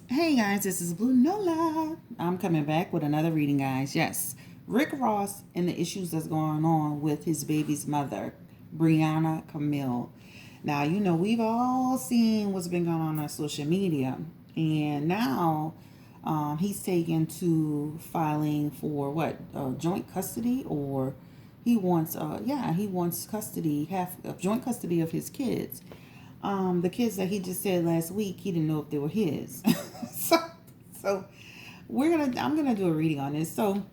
Hey guys, this is Blue Nola. I'm coming back with another reading, guys. Yes, Rick Ross and the issues that's going on with his baby's mother, Briana Camille. Now, we've all seen what's been going on social media, and now he's taken to filing for what joint custody, or he wants custody, half of joint custody of his kids. The kids that he just said last week, he didn't know if they were his. so, so I'm gonna do a reading on this. So,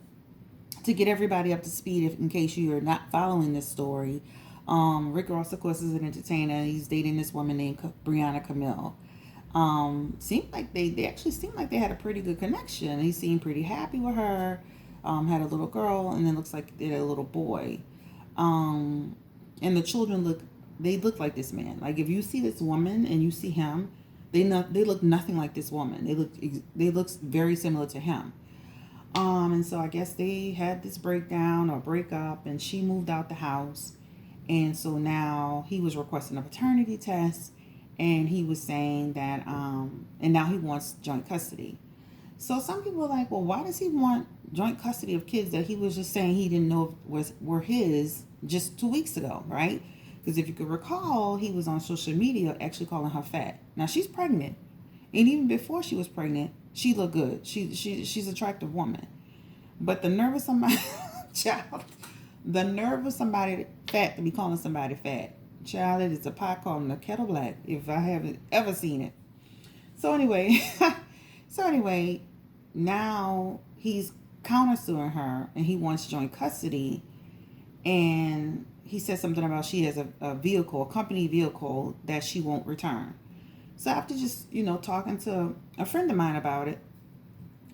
to get everybody up to speed, if in case you are not following this story, Rick Ross, of course, is an entertainer. He's dating this woman named Briana Camille. Seemed like they actually seemed like they had a pretty good connection. He seemed pretty happy with her. Had a little girl, and then looks like they had a little boy. And the children look like this man. Like if you see this woman and you see him, they look nothing like this woman. They look very similar to him. And so I guess they had this breakdown or breakup, and she moved out the house, and so now he was requesting a paternity test, and he was saying that, and now he wants joint custody. So some people are like, well, why does he want joint custody of kids that he was just saying he didn't know were his just 2 weeks ago, right? Because if you could recall, he was on social media actually calling her fat. Now she's pregnant, and even before she was pregnant, she looked good. She's an attractive woman, but the nerve of somebody, child, the nerve of somebody fat to be calling somebody fat, child, it is a pot calling a kettle black. If I haven't ever seen it. So anyway, so anyway, now he's countersuing her, and he wants joint custody, and he said something about she has a vehicle, a company vehicle that she won't return. So after just, talking to a friend of mine about it,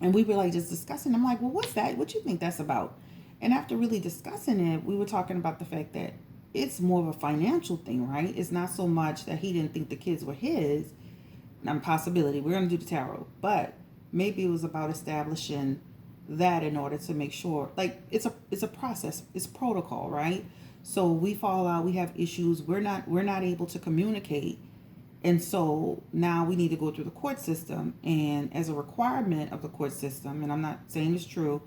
and we were like just discussing, I'm like, well, what's that? What you think that's about? And after really discussing it, we were talking about the fact that it's more of a financial thing, right? It's not so much that he didn't think the kids were his. Possibility. We're going to do the tarot. But maybe it was about establishing that in order to make sure, like, it's a process, it's protocol, right? So we fall out, we have issues, we're not able to communicate, and so now we need to go through the court system, and as a requirement of the court system, and I'm not saying it's true,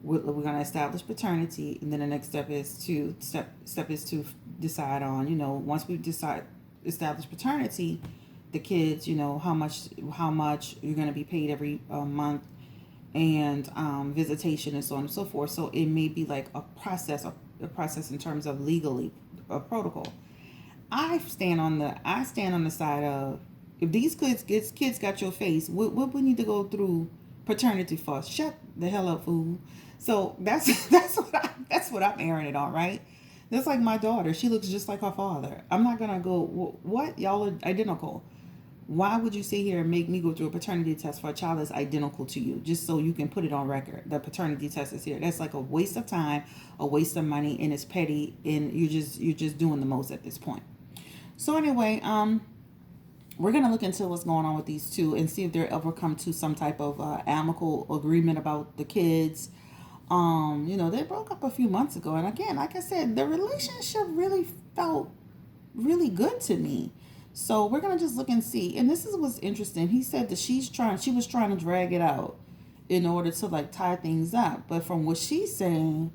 we're going to establish paternity, and then the next step is to decide on, once we decide establish paternity, the kids, how much you're going to be paid every month, and visitation and so on and so forth. So it may be like a process in terms of legally a protocol. I stand on the side of, if these kids got your face, what we need to go through paternity for? Shut the hell up, fool. So that's what I'm airing it on, right? That's like my daughter. She looks just like her father. I'm not gonna go, what? Y'all are identical. Why would you sit here and make me go through a paternity test for a child that's identical to you, just so you can put it on record? The paternity test is here. That's like a waste of time, a waste of money, and it's petty, and you're just doing the most at this point. So anyway, we're gonna look into what's going on with these two and see if they're ever come to some type of amicable agreement about the kids. They broke up a few months ago, and again, like I said, the relationship really felt really good to me. So we're gonna just look and see. And this is what's interesting. He said that she was trying to drag it out in order to like tie things up. But from what she's saying,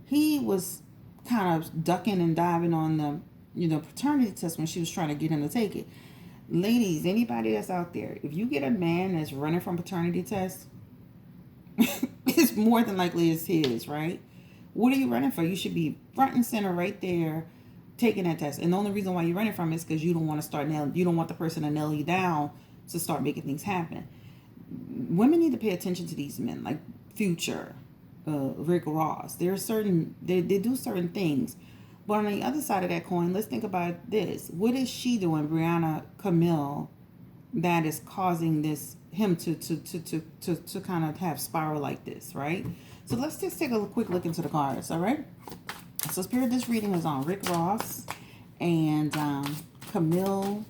he was kind of ducking and diving on the, paternity test when she was trying to get him to take it. Ladies, anybody that's out there, if you get a man that's running from paternity tests, it's more than likely it's his, right? What are you running for? You should be front and center right there taking that test. And the only reason why you're running from it is because you don't want to you don't want the person to nail you down to start making things happen. Women need to pay attention to these men, like Future, Rick Ross. There are they do certain things. But on the other side of that coin, let's think about this. What is she doing, Briana Camille, that is causing him to kind of have spiral like this, right? So let's just take a quick look into the cards, all right? So Spirit, this reading is on Rick Ross and Camille.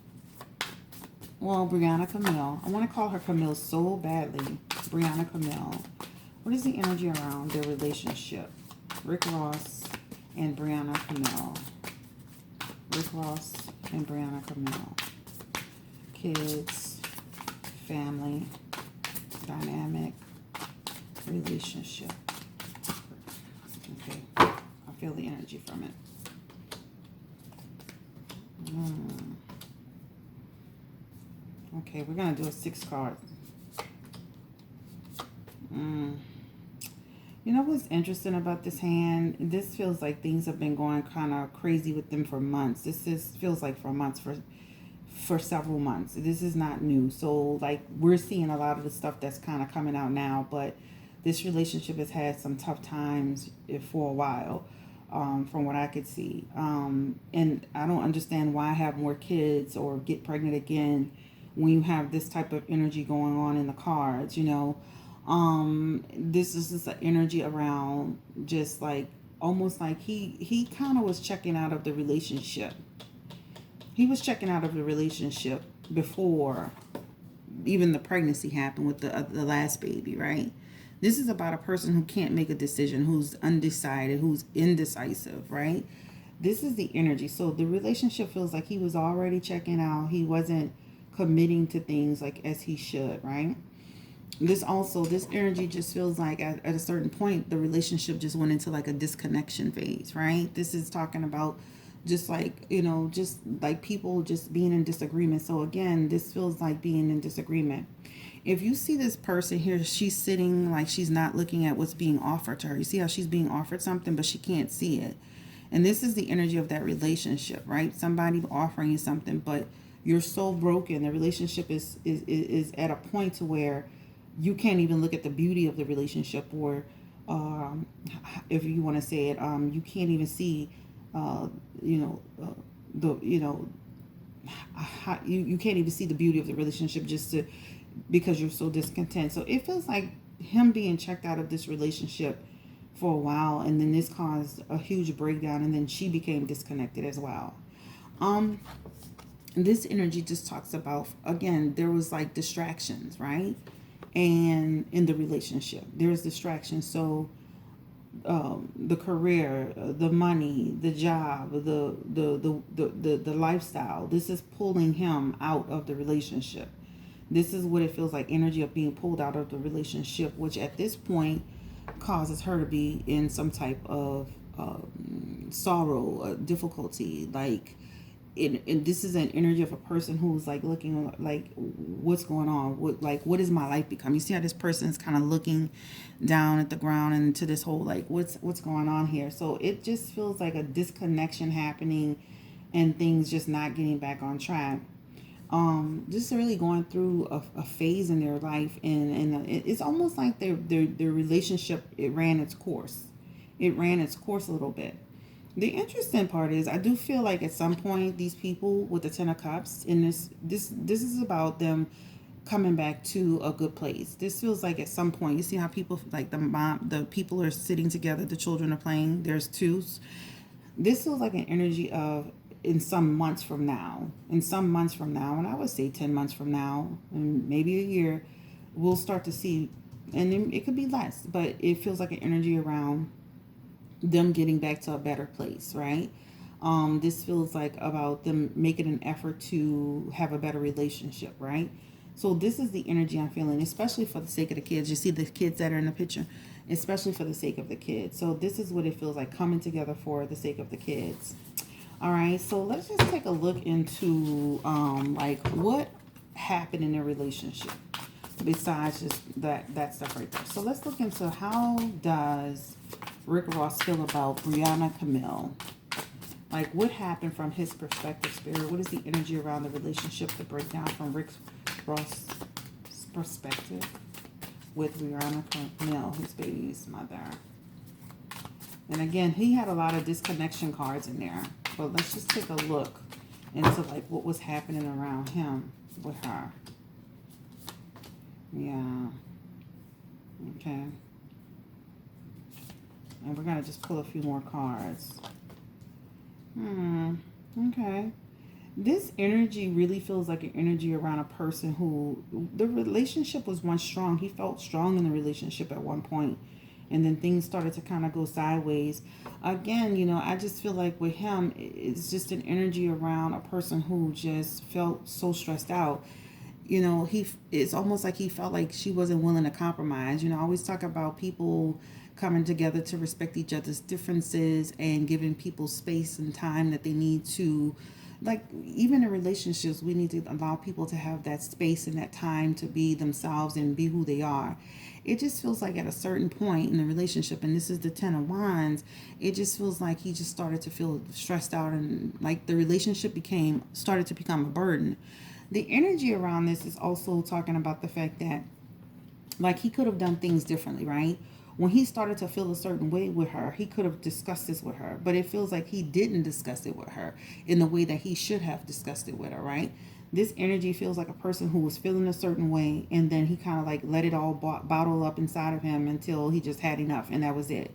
Well, Briana Camille. I want to call her Camille so badly. Briana Camille. What is the energy around their relationship? Rick Ross and Briana Camille. Rick Ross and Briana Camille. Kids, family, dynamic relationship. Okay, I feel the energy from it. Okay, we're going to do a 6 card. You know what's interesting about this hand? This feels like things have been going kind of crazy with them for months. Feels like for months, for several months. This is not new. So like we're seeing a lot of the stuff that's kind of coming out now, but this relationship has had some tough times for a while, from what I could see. And I don't understand why have more kids or get pregnant again when you have this type of energy going on in the cards, you know. This is just an energy around just like almost like he kind of was checking out of the relationship. He was checking out of the relationship before even the pregnancy happened with the last baby, right? This is about a person who can't make a decision, who's undecided, who's indecisive, right? This is the energy. So the relationship feels like he was already checking out. He wasn't committing to things like as he should, right? This energy just feels like at a certain point the relationship just went into like a disconnection phase, right? This is talking about just like, you know, just like people just being in disagreement. So again, this feels like being in disagreement. If you see this person here, she's sitting like she's not looking at what's being offered to her. You see how she's being offered something but she can't see it. And this is the energy of that relationship, right? Somebody offering you something but you're so broken. The relationship is at a point to where you can't even look at the beauty of the relationship, or if you want to say it, you can't even see, you can't even see the beauty of the relationship because you're so discontent. So it feels like him being checked out of this relationship for a while, and then this caused a huge breakdown, and then she became disconnected as well. This energy just talks about, again, there was like distractions, right? And in the relationship there's distractions. So the career, the money, the job, the lifestyle, this is pulling him out of the relationship. This is what it feels like, energy of being pulled out of the relationship, which at this point causes her to be in some type of sorrow, difficulty, like and this is an energy of a person who's like looking like, what's going on, what is my life become? You see how this person is kind of looking down at the ground and to this whole like what's going on here. So it just feels like a disconnection happening and things just not getting back on track. Just really going through a phase in their life, and it's almost like their relationship, it ran its course a little bit. The interesting part is I do feel like at some point these people with the Ten of Cups in this is about them coming back to a good place. This feels like at some point, you see how people like the people are sitting together, the children are playing, there's twos. This feels like an energy of in some months from now, and I would say 10 months from now, and maybe a year, we'll start to see, and it could be less, but it feels like an energy around them getting back to a better place, right? This feels like about them making an effort to have a better relationship, right? So this is the energy I'm feeling, especially for the sake of the kids. You see the kids that are in the picture, especially for the sake of the kids. So this is what it feels like, coming together for the sake of the kids. All right, so let's just take a look into like what happened in their relationship besides just that stuff right there. So let's look into, how does Rick Ross feel about Briana Camille? Like, what happened from his perspective, Spirit? What is the energy around the relationship, the breakdown from Rick Ross' perspective with Briana Camille, his baby's mother? And again, he had a lot of disconnection cards in there. But let's just take a look into like what was happening around him with her. Yeah. Okay. And we're going to just pull a few more cards. Okay. This energy really feels like an energy around a person who, the relationship was once strong. He felt strong in the relationship at one point, and then things started to kind of go sideways. Again, you know, I just feel like with him, it's just an energy around a person who just felt so stressed out. it's almost like he felt like she wasn't willing to compromise. I always talk about people coming together to respect each other's differences and giving people space and time that they need to, like, even in relationships, we need to allow people to have that space and that time to be themselves and be who they are. It just feels like at a certain point in the relationship, and this is the 10 of Wands, it just feels like he just started to feel stressed out, and like the relationship became started to become a burden. The energy around this is also talking about the fact that, like, he could have done things differently, right? When he started to feel a certain way with her, he could have discussed this with her, but it feels like he didn't discuss it with her in the way that he should have discussed it with her, right? This energy feels like a person who was feeling a certain way, and then he kind of like let it all bottle up inside of him until he just had enough, and that was it.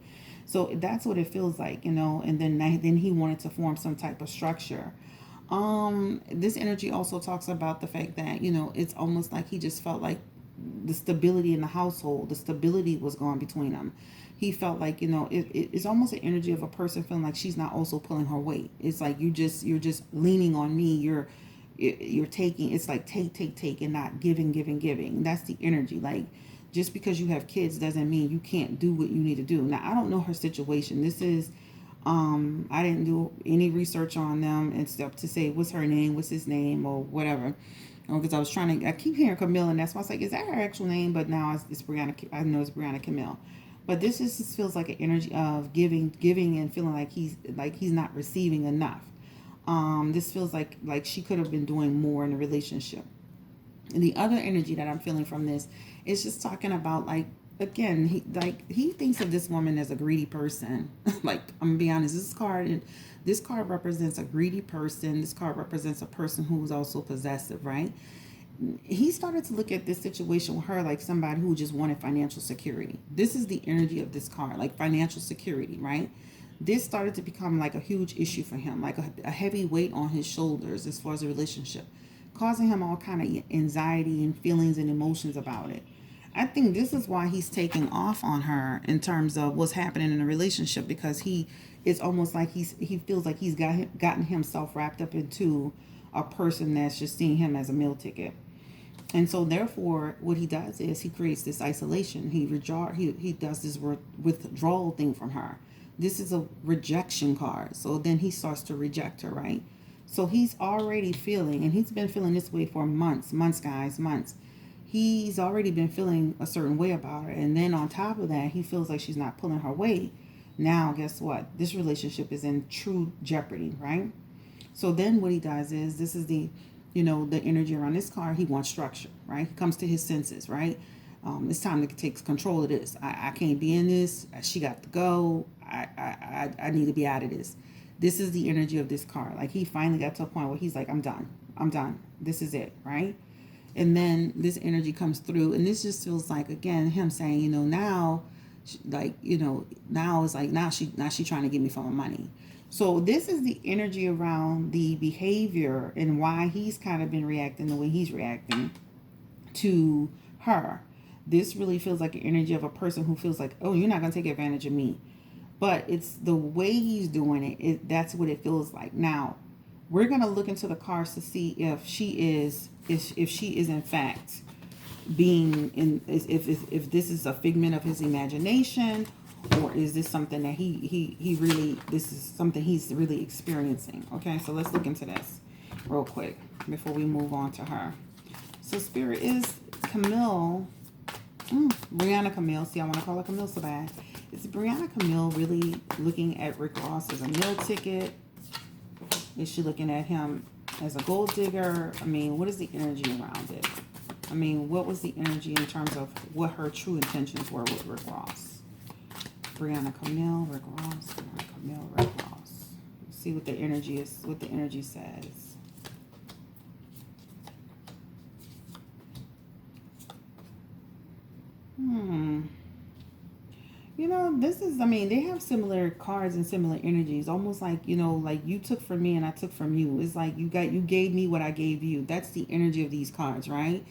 So that's what it feels like, and then he wanted to form some type of structure. This energy also talks about the fact that, it's almost like he just felt like the stability in the household, the stability was gone between them. He felt like, it's almost an energy of a person feeling like she's not also pulling her weight. It's like you're just leaning on me. You're taking. It's like take and not giving. That's the energy. Like, just because you have kids doesn't mean you can't do what you need to do. Now, I don't know her situation. This is I didn't do any research on them and stuff to say what's her name, what's his name, or whatever. Because I keep hearing Camille, and that's why I was like, is that her actual name? But now it's Briana. I know it's Briana Camille. But this just feels like an energy of giving, and feeling like he's not receiving enough. This feels like she could have been doing more in the relationship. And the other energy that I'm feeling from this is just talking about, like, again, he thinks of this woman as a greedy person. Like, I'm gonna be honest, this card represents a greedy person. This card represents a person who is also possessive, right? He started to look at this situation with her like somebody who just wanted financial security. This is the energy of this card, like financial security, right? This started to become like a huge issue for him, like a heavy weight on his shoulders as far as a relationship, causing him all kind of anxiety and feelings and emotions about it. I think this is why he's taking off on her in terms of what's happening in a relationship, because it's almost like he feels like he's gotten himself wrapped up into a person that's just seeing him as a meal ticket. And so therefore what he does is he creates this isolation. He does this withdrawal thing from her. This is a rejection card. So then he starts to reject her, right? So he's already feeling, and he's been feeling this way for months, guys, months. He's already been feeling a certain way about her. And then on top of that, he feels like she's not pulling her weight. Now, guess what? This relationship is in true jeopardy, right? So then what he does is, this is the energy around this card. He wants structure, right? He comes to his senses, right? It's time to take control of this. I can't be in this. She got to go. I need to be out of this. This is the energy of this card. Like, he finally got to a point where he's like, I'm done. This is it, right? And then this energy comes through, and this just feels like, again, him saying, now, now it's like, now she trying to get me for my money. So this is the energy around the behavior and why he's kind of been reacting the way he's reacting to her. This really feels like an energy of a person who feels like, oh, you're not going to take advantage of me. But it's the way he's doing it. That's what it feels like. Now, we're going to look into the cards to see if she is in fact being in, if this is a figment of his imagination, or is this something that he really, this is something he's really experiencing. Okay, so let's look into this real quick before we move on to her. So Spirit, is Camille, Briana Camille, see, I want to call her Camille so bad. Is Briana Camille really looking at Rick Ross as a meal ticket? Is she looking at him as a gold digger? I mean, what is the energy around it? I mean, what was the energy in terms of what her true intentions were with Rick Ross? Briana Camille, Rick Ross, Briana Camille, Rick Ross. Let's see what the energy is, what the energy says. This is, I mean, they have similar cards and similar energies. Almost like, like you took from me and I took from you. It's like you gave me what I gave you. That's the energy of these cards, right?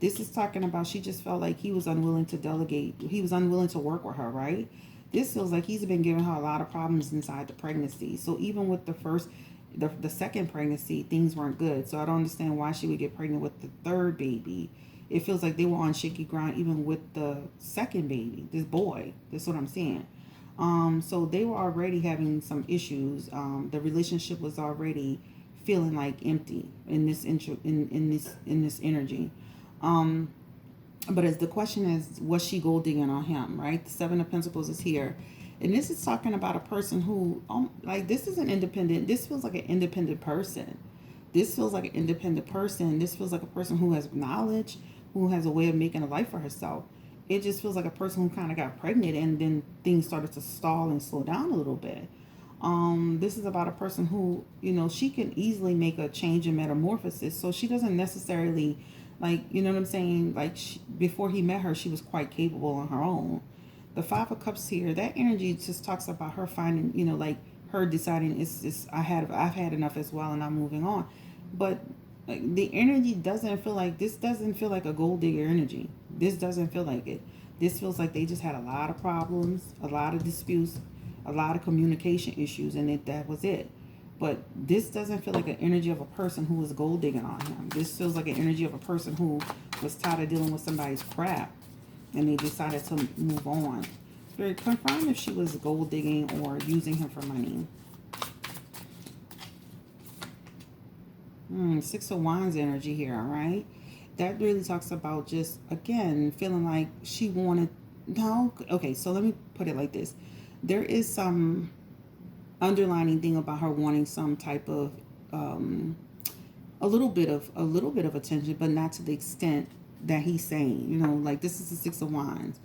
This is talking about, she just felt like he was unwilling to delegate. He was unwilling to work with her, right? This feels like he's been giving her a lot of problems inside the pregnancy. So even with the first, the second pregnancy, things weren't good. So I don't understand why she would get pregnant with the third baby. It feels like they were on shaky ground even with the second baby, this boy. That's what I'm saying. So they were already having some issues. The relationship was already feeling like empty in this energy. Um, but as the question is, was she gold digging on him? Right, the Seven of Pentacles is here, and this is talking about a person who, like, this is an independent. This feels like an independent person. This feels like an independent person. This feels like a person who has knowledge, who has a way of making a life for herself. It just feels like a person who kind of got pregnant and then things started to stall and slow down a little bit. This is about a person who, she can easily make a change in metamorphosis. So she doesn't necessarily, like, you know what I'm saying? Like, before he met her, she was quite capable on her own. The Five of Cups here, that energy just talks about her finding, like her deciding I've had enough as well, and I'm moving on. But like, the energy doesn't feel like this. Doesn't feel like a gold digger energy. This doesn't feel like it. This feels like they just had a lot of problems, a lot of disputes, a lot of communication issues, and that was it. But this doesn't feel like an energy of a person who was gold digging on him. This feels like an energy of a person who was tired of dealing with somebody's crap, and they decided to move on. Very confirm if she was gold digging or using him for money. Six of Wands energy here, all right? That really talks about just, again, feeling like she wanted... No? Okay, so let me put it like this. There is some underlining thing about her wanting some type of... a little bit of attention, but not to the extent that he's saying. Like, this is the Six of Wands.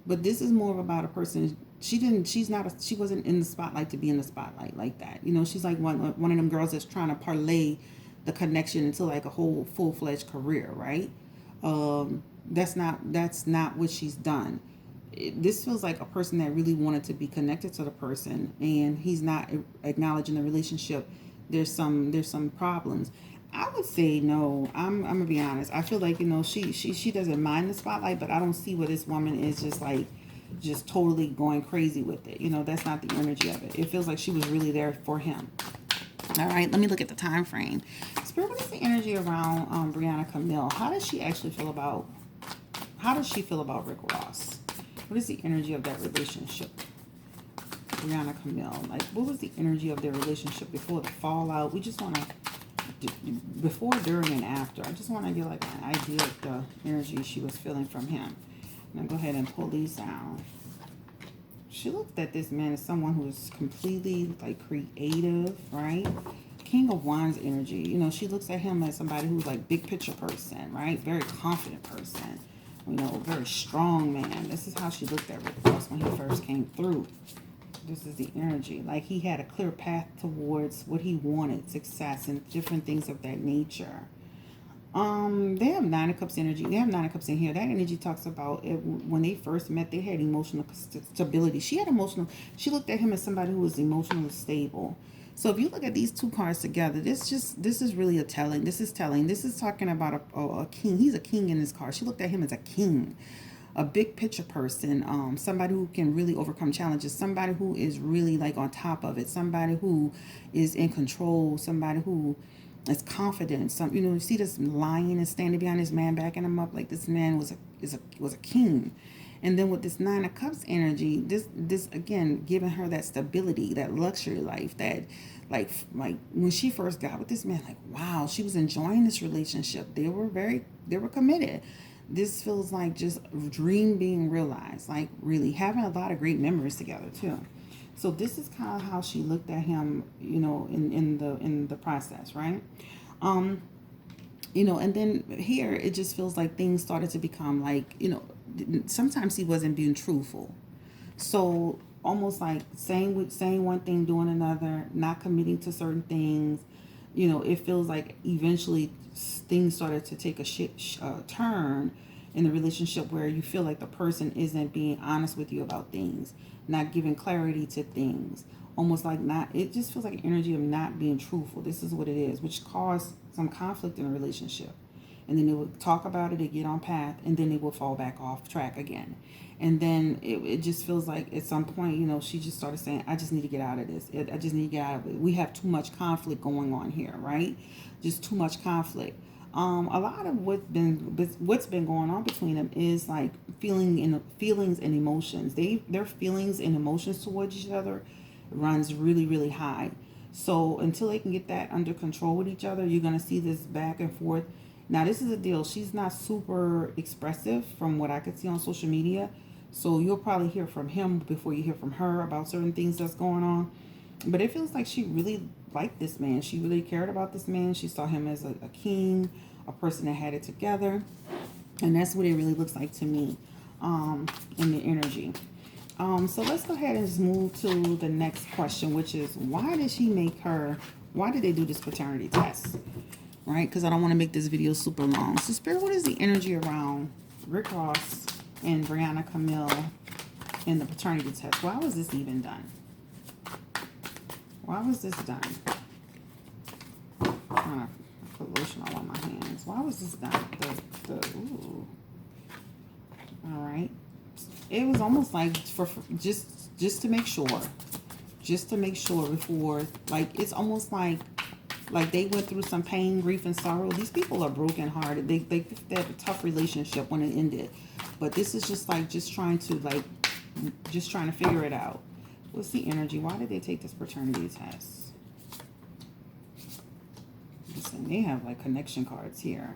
But this is more about a person... She wasn't in the spotlight to be in the spotlight like that. She's like one of them girls that's trying to parlay the connection into like a whole full-fledged career, right? That's not what she's done. This feels like a person that really wanted to be connected to the person, and he's not acknowledging the relationship. There's some problems. I would say no. I'm gonna be honest. I feel like, she doesn't mind the spotlight, but I don't see where this woman is just totally going crazy with it. That's not the energy of it. It feels like she was really there for him. All right, let me look at the time frame. Spirit, what is the energy around Briana Camille? How does she feel about Rick Ross? What is the energy of that relationship? Briana Camille. Like, what was the energy of their relationship before the fallout? We just want to, before, during, and after. I just want to get like an idea of the energy she was feeling from him. Now go ahead and pull these out. She looked at this man as someone who is completely like creative, right? King of Wands energy. She looks at him as somebody who's like big picture person, right? Very confident person. Very strong man. This is how she looked at Rick Ross when he first came through. This is the energy. Like, he had a clear path towards what he wanted, success, and different things of that nature. They have Nine of Cups energy. They have Nine of Cups in here. That energy talks about it, when they first met, they had emotional stability. She looked at him as somebody who was emotionally stable. So if you look at these two cards together, this is really telling. This is talking about a king. He's a king in this card. She looked at him as a king, a big picture person, somebody who can really overcome challenges, somebody who is really like on top of it, somebody who is in control, somebody who is confident. You see this lion is standing behind this man, backing him up. Like, this man was a king. And then with this Nine of Cups energy, this again giving her that stability, that luxury life, that like when she first got with this man, like, wow, she was enjoying this relationship. They were committed. This feels like just a dream being realized, like really having a lot of great memories together too. So this is kind of how she looked at him, in the process, right? And then here it just feels like things started to become like, sometimes he wasn't being truthful. So almost like saying one thing, doing another, not committing to certain things. It feels like eventually things started to take a turn in the relationship where you feel like the person isn't being honest with you about things, not giving clarity to things, almost like it just feels like an energy of not being truthful. This is what it is, which caused some conflict in a relationship. and then they would talk about it, they get on path, and then they would fall back off track again. And then it just feels like at some point, she just started saying, I just need to get out of this. I just need to get out of it. We have too much conflict going on here, right? Just too much conflict. A lot of what's been going on between them is like feelings and emotions. Their feelings and emotions towards each other runs really, really high. So until they can get that under control with each other, you're gonna see this back and forth. Now this is a deal. She's not super expressive from what I could see on social media. So you'll probably hear from him before you hear from her about certain things that's going on. But it feels like she really liked this man. She really cared about this man. She saw him as a king, a person that had it together. And that's what it really looks like to me, in the energy. So let's go ahead and just move to the next question, which is why did they do this paternity test? Right? Because I don't want to make this video super long. So Spirit, what is the energy around Rick Ross and Briana Camille in the paternity test? Why was this even done? Why was this done? I'm trying to put lotion all on my hands. Why was this done? Ooh. All right. It was almost like for just to make sure. Just to make sure before, like, it's almost like they went through some pain, grief, and sorrow. These people are broken hearted. They had a tough relationship when it ended. But this is just trying to figure it out. What's the energy? Why did they take this paternity test? Listen, they have like connection cards here.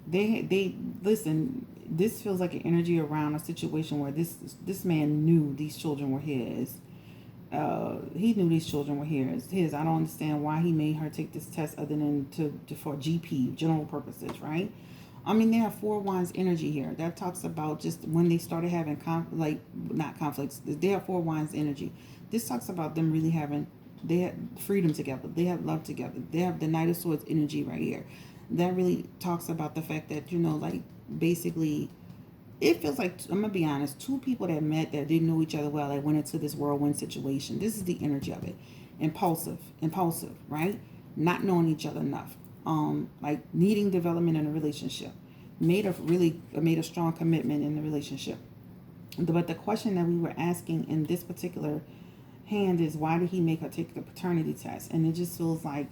They listen. This feels like an energy around a situation where this man knew these children were his. He knew these children were his. I don't understand why he made her take this test other than for GP, general purposes, right? I mean, they have Four Wands energy here. That talks about just when they started having not conflicts. They have Four Wands energy. This talks about them really they had freedom together. They have love together. They have the Knight of Swords energy right here. That really talks about the fact that, basically, it feels like, I'm going to be honest, two people that met that didn't know each other well, that went into this whirlwind situation. This is the energy of it. Impulsive, right? Not knowing each other enough. Like needing development in a relationship. Made a strong commitment in the relationship. But the question that we were asking in this particular hand is, why did he make her take the paternity test? And it just feels like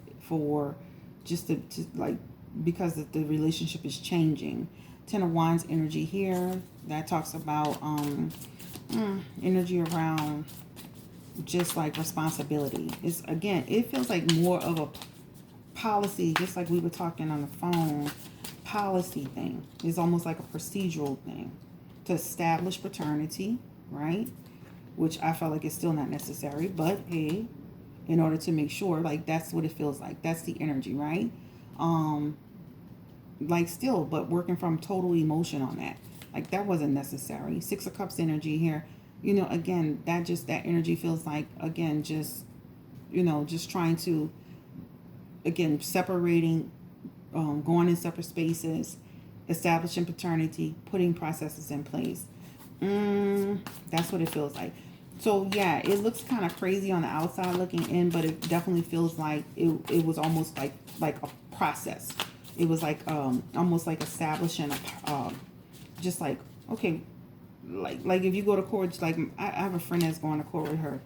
because the relationship is changing. Ten of Wands energy here. That talks about energy around just like responsibility. It feels like more of a policy, just like we were talking on the phone, policy thing. It's almost like a procedural thing to establish paternity, right? Which I felt like it's still not necessary, but hey, in order to make sure, like, that's what it feels like. That's the energy, right? But working from total emotion on that. Like, that wasn't necessary. Six of Cups energy here. Again, that energy feels like, again, just trying to, again, separating, going in separate spaces, establishing paternity, putting processes in place. That's what it feels like. So yeah, it looks kind of crazy on the outside looking in, but it definitely feels like it was almost like a process. It was like almost like establishing just like, okay, like if you go to court, like I have a friend that's going to court with her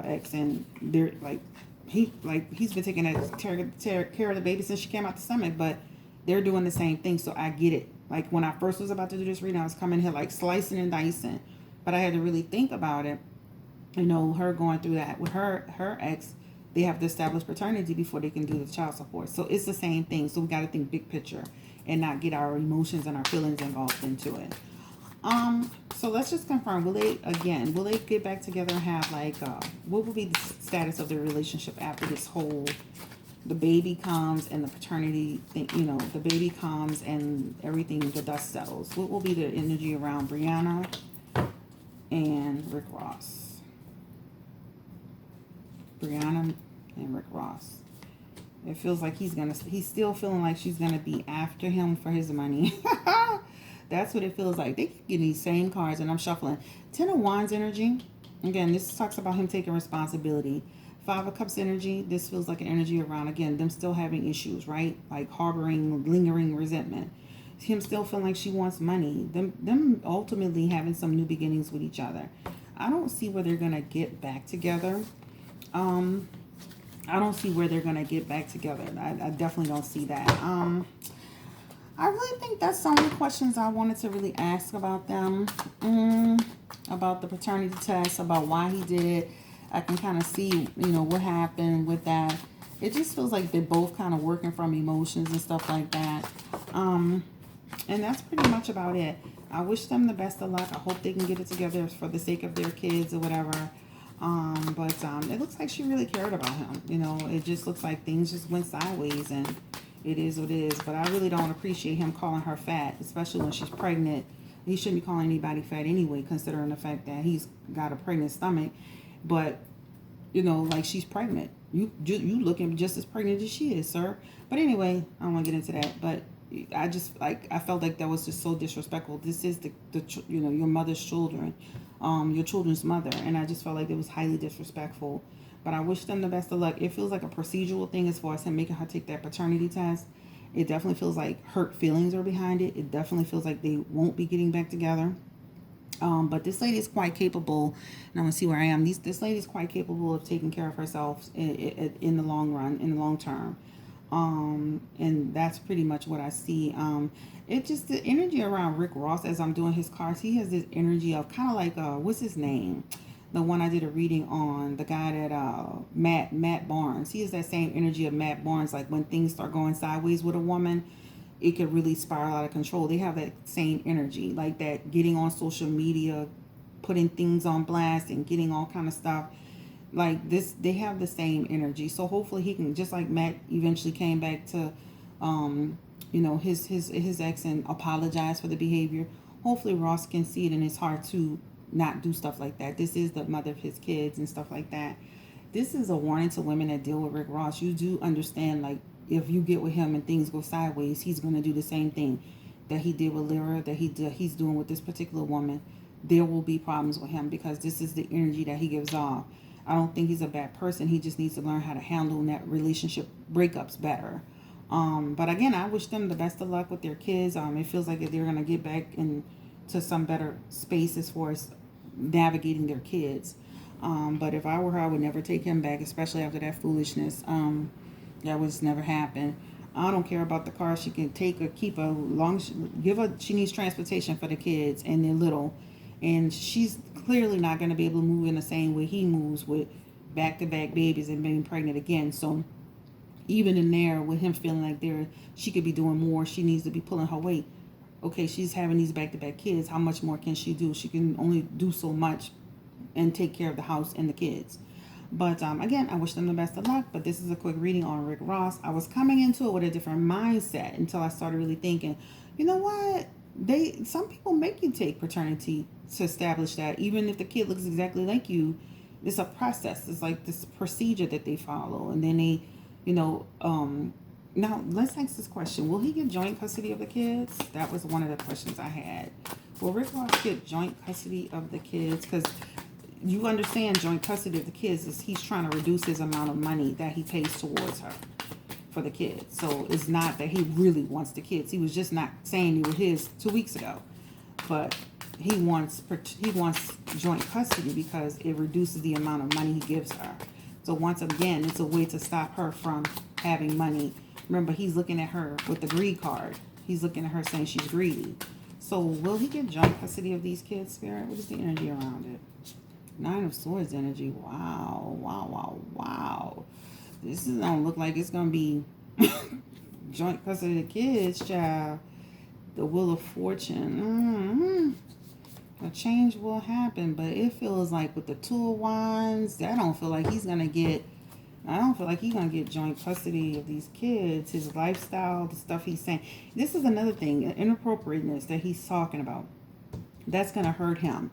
ex, and they're like, he's been taking care of the baby since she came out the stomach, but they're doing the same thing. So I get it. Like when I first was about to do this reading, I was coming here like slicing and dicing, but I had to really think about it. Her going through that with her ex, they have to establish paternity before they can do the child support. So it's the same thing. So we got to think big picture and not get our emotions and our feelings involved into it. So let's just confirm, will they get back together and have what will be the status of their relationship after this whole, the baby comes and the paternity thing, the baby comes and everything, the dust settles. What will be the energy around Briana and Rick Ross? Briana and Rick Ross. It feels like he's still feeling like she's gonna be after him for his money. That's what it feels like. They keep getting these same cards, and I'm shuffling. Ten of Wands energy. Again, this talks about him taking responsibility. Five of Cups energy, this feels like an energy around, again, them still having issues, right? Like harboring, lingering resentment. Him still feeling like she wants money. Them ultimately having some new beginnings with each other. I don't see where they're going to get back together. Um, I don't see where they're going to get back together. I definitely don't see that. I really think that's some of the questions I wanted to really ask about them. About the paternity test, about why he did it. I can kind of see, what happened with that. It just feels like they're both kind of working from emotions and stuff like that. And that's pretty much about it. I wish them the best of luck. I hope they can get it together for the sake of their kids or whatever. But it looks like she really cared about him. It just looks like things just went sideways, and it is what it is. But I really don't appreciate him calling her fat, especially when she's pregnant. He shouldn't be calling anybody fat anyway, considering the fact that he's got a pregnant stomach. But, like, she's pregnant. You looking just as pregnant as she is, sir. But anyway, I don't want to get into that. But I just, I felt like that was just so disrespectful. This is the your mother's children, your children's mother. And I just felt like it was highly disrespectful. But I wish them the best of luck. It feels like a procedural thing as far as him making her take that paternity test. It definitely feels like hurt feelings are behind it. It definitely feels like they won't be getting back together. But this lady is quite capable, and I'm going to see where I am. This lady is quite capable of taking care of herself in the long run, in the long term. And that's pretty much what I see. It just, the energy around Rick Ross as I'm doing his cards, he has this energy of kind of like, what's his name? The one I did a reading on, the guy that, Matt Barnes. He has that same energy of Matt Barnes. Like when things start going sideways with a woman, it could really spiral out of control. They have that same energy, like that, getting on social media, putting things on blast and getting all kind of stuff like this. They have the same energy. So hopefully he can, just like Matt eventually came back to, his ex and apologize for the behavior. Hopefully Ross can see it in his heart to not do stuff like that. This is the mother of his kids and stuff like that. This is a warning to women that deal with Rick Ross. You do understand, like, if you get with him and things go sideways, he's going to do the same thing that he did with Lyra, that he's doing with this particular woman. There will be problems with him because this is the energy that he gives off. I don't think he's a bad person. He just needs to learn how to handle that relationship breakups better. But again, I wish them the best of luck with their kids. It feels like they're going to get back into some better space as far as navigating their kids. But if I were her, I would never take him back, especially after that foolishness. That was never happen. I don't care about the car. She can take or keep a long, she needs transportation for the kids and they're little. And she's clearly not going to be able to move in the same way he moves with back-to-back babies and being pregnant again. So even in there with him feeling like she could be doing more, she needs to be pulling her weight. Okay, she's having these back-to-back kids. How much more can she do? She can only do so much and take care of the house and the kids. But again, I wish them the best of luck. But this is a quick reading on Rick Ross. I was coming into it with a different mindset until I started really thinking, you know what? Some people make you take paternity to establish that. Even if the kid looks exactly like you, it's a process. It's like this procedure that they follow. And then they, now let's ask this question. Will he get joint custody of the kids? That was one of the questions I had. Will Rick Ross get joint custody of the kids? Because you understand joint custody of the kids is he's trying to reduce his amount of money that he pays towards her for the kids. So it's not that he really wants the kids. He was just not saying they were his 2 weeks ago. But he wants joint custody because it reduces the amount of money he gives her. So once again, it's a way to stop her from having money. Remember, he's looking at her with the greed card. He's looking at her saying she's greedy. So will he get joint custody of these kids, Spirit? What is the energy around it? Nine of Swords energy. Wow, wow, wow, wow. This don't look like it's going to be joint custody of the kids, child. The Wheel of Fortune. A change will happen, but it feels like with the Two of Wands, I don't feel like he's going to get joint custody of these kids. His lifestyle, the stuff he's saying. This is another thing, inappropriateness that he's talking about. That's going to hurt him.